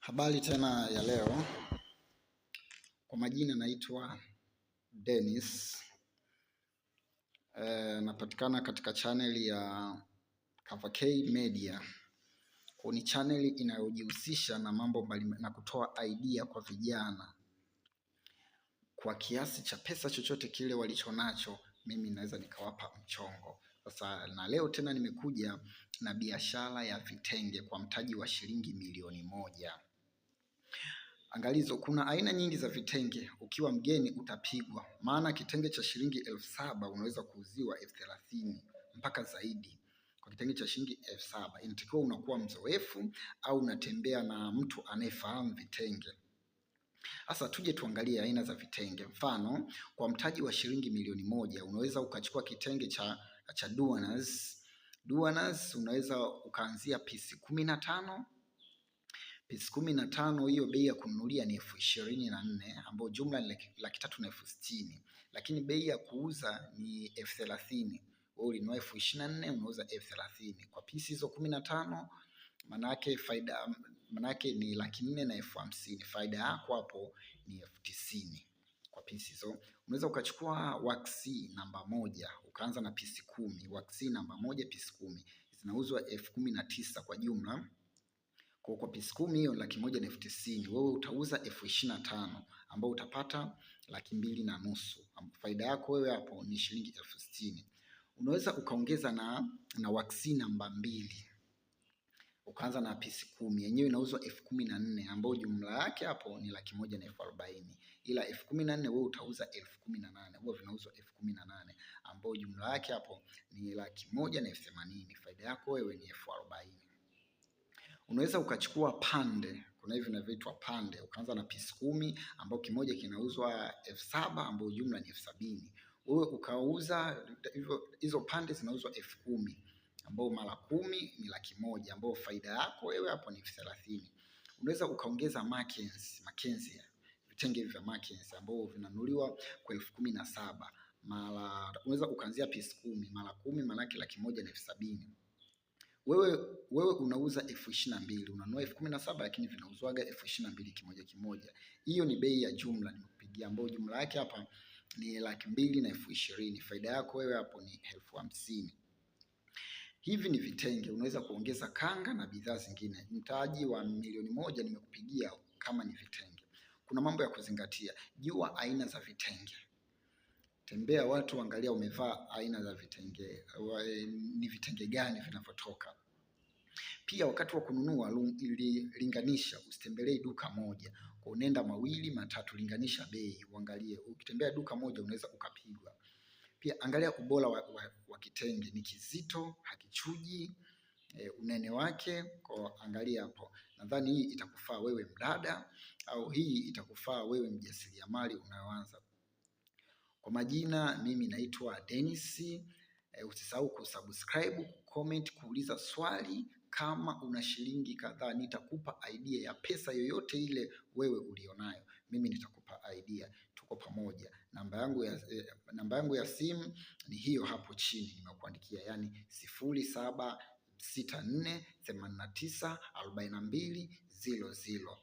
Habari tena ya leo. Kwa majina naitwa Dennis. Napatikana katika channel ya Cover K Media. Ni channel inayojihusisha na mambo mbalimbali na kutoa idea kwa vijana. Kwa kiasi cha pesa chochote kile walichonacho, mimi naweza nikawapa mchongo. Sasa na leo tena nimekuja na biashara ya vitenge kwa mtaji wa shilingi milioni 1. Angalizo, kuna aina nyingi za vitenge. Ukiwa mgeni utapigwa, maana kitenge cha shilingi 7,000 unaweza kuuziwa 30,000 mpaka zaidi. Kwa kitenge cha shilingi 7,000 inatakiwa unakuwa mzoefu au unatembea na mtu anayefahamu vitenge. Sasa tuje tuangalie aina za vitenge. Mfano, kwa mtaji wa shilingi milioni 1 unaweza ukachukua kitenge cha Duanas. Duanas unaweza ukaanzia pisi 15. Pisi 15 hiyo bei ya kununulia ni 24,000 ambayo jumla ni 360,000, lakini bei ya kuuza ni 30,000. Wewe ulinunua 24,000 unauza 30,000 kwa pisi hizo 15. Manake faida ni 400,000 na 50,000. Faida yako hapo ni 90,000 kwa pisi hizo. Unaweza ukachukua waxi namba 1 ukaanza na pisi 10. Waxi namba 1 pisi 10 zinauzwa 19,000 kwa jumla. Kwa pisi 10 hiyo 1,190,000. Wewe utauza 25,000 ambao utapata 2,250,000. Faida yako wewe hapo ni shilingi 60,000. Unaweza ukaongeza na waxi namba 2. Ukaanza na pisi 10 yenyewe inauzwa 14,000 ambao jumla yake hapo ni 140,000. Ila 14,000 wewe utauza 18,000. Huwa vinauzwa 18,000 ambao jumla yake hapo ni 180,000. Faida yako wewe ni 40,000. Unaweza ukachukua pande, kuna hivi vinavyoitwa pande, ukaanza na pisi 10 ambao kimoja kinauzwa 7,000 ambao jumla ni 70,000. Wewe ukauza hizo pande zinauzwa 10,000 ambao mara 10 ni 100,000 ambao faida yako wewe hapo ni 30,000. Unaweza ukaongeza Mackenzie, vitenge vya Mackenzie ambao vinanunuliwa kwa 17,000. Unaweza ukaanzia pisi 10 mara 10 maana yake 170,000. Wewe unauza 22,000, unanunua 17,000 lakini vinauzwaga 22,000 kimoja kimoja. Hiyo ni bei ya jumla nimekupigia, ambayo jumla yake hapa ni 2,20,000. Faida yako wewe hapo ni 50,000. Hivi ni vitenge, unaweza kuongeza kanga na bidhaa zingine. Mtaji wa milioni 1 nimekupigia kama ni vitenge. Kuna mambo ya kuzingatia. Jua aina za vitenge. Tembea watu, angalia umevaa aina za vitenge, ni vitenge gani vinavyotoka. Pia wakati wa kununua linganisha, usitembelee duka moja. Kwa unenda 2, 3, linganisha bei, uangalie. Ukitembea duka moja unaweza ukapigwa. Pia angalia ubora wa kitenge, ni kizito, hakichuji, unene wake, kwa angalia hapo. Nadhani hii itakufaa wewe mdada au hii itakufaa wewe mjasiriamali unaoanza. Kwa majina mimi naitwa Dennis. Usisahau kusubscribe, comment, kuuliza swali. Kama una shilingi kadhaa nitakupa idea ya pesa yoyote ile wewe ulionayo. Mimi nitakupa idea, tuko pamoja. Namba yangu ya simu ni hiyo hapo chini nimekuandikia, yani 0764894200.